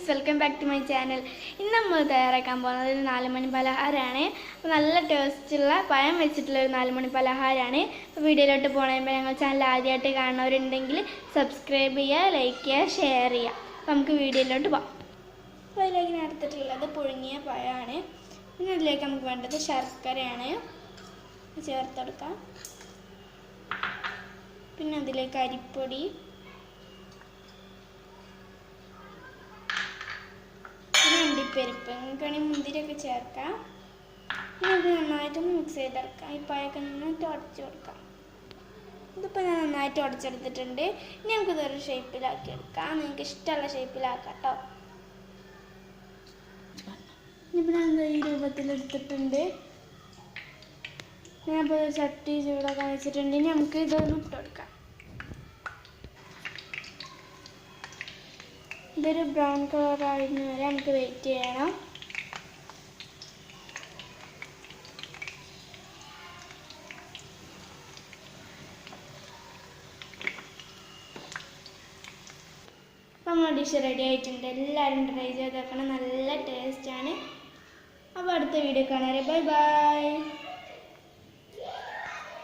Welcome back to my channel. ഇന്ന് നമ്മൾ തയ്യാറാക്കാൻ പോകുന്നത് ഒരു 4 മണി പലഹാരമാണ്. നല്ല ടേസ്റ്റുള്ള പഴം വെച്ചിട്ടുള്ള ഒരു 4 മണി പലഹാരമാണ്. അപ്പോൾ വീഡിയോയിലോട്ട് പോകുമ്പോൾ ഞങ്ങൾ ചാനൽ ആദ്യമായിട്ട് കാണുന്നവരുണ്ടെങ്കിൽ സബ്സ്ക്രൈബ് ചെയ്യുക, ലൈക്ക് ചെയ്യുക, ഷെയർ ചെയ്യുക. അപ്പോൾ നമുക്ക് വീഡിയോയിലോട്ട് പോകാം. അപ്പോൾ അതിലേക്ക് ഞാൻ എടുത്തിട്ടുള്ളത് പുഴുങ്ങിയ പഴമാണ്. പിന്നെ അതിലേക്ക് നമുക്ക് വേണ്ടത് ശർക്കരയാണ്, ചേർത്തെടുക്കാം. പിന്നെ അതിലേക്ക് അരിപ്പൊടി, അണ്ടിപ്പരിപ്പ്, നമുക്കാണെങ്കിൽ മുന്തിരിയൊക്കെ ചേർക്കാം. പിന്നെ ഇത് നന്നായിട്ടൊന്ന് മിക്സ് ചെയ്തെടുക്കാം. ഈ പഴമൊക്കെ നന്നായിട്ട് ഉടച്ചു കൊടുക്കാം. ഇതിപ്പോൾ ഞാൻ നന്നായിട്ട് ഉടച്ചെടുത്തിട്ടുണ്ട്. ഇനി നമുക്കിതൊരു ഷേപ്പിലാക്കി എടുക്കാം. നിങ്ങൾക്ക് ഇഷ്ടമുള്ള ഷേപ്പിലാക്കാം കേട്ടോ. ഇനിയിപ്പോൾ ഞാൻ ഈ രൂപത്തിലെടുത്തിട്ടുണ്ട്. ഞാനിപ്പോൾ ചട്ടി ചൂടൊക്കെ വെച്ചിട്ടുണ്ട്. ഇനി നമുക്ക് ഇതൊന്ന് ഇട്ട് കൊടുക്കാം. ഇതൊരു ബ്രൗൺ കളർ ആവുന്ന വരെ നമുക്ക് വെയിറ്റ് ചെയ്യണം. അപ്പോൾ നമ്മുടെ ഡിഷ് റെഡി ആയിട്ടുണ്ട്. എല്ലാവരും ട്രൈ ചെയ്ത് നോക്കണം, നല്ല ടേസ്റ്റാണ്. അപ്പോൾ അടുത്ത വീഡിയോ കാണാം. Bye bye.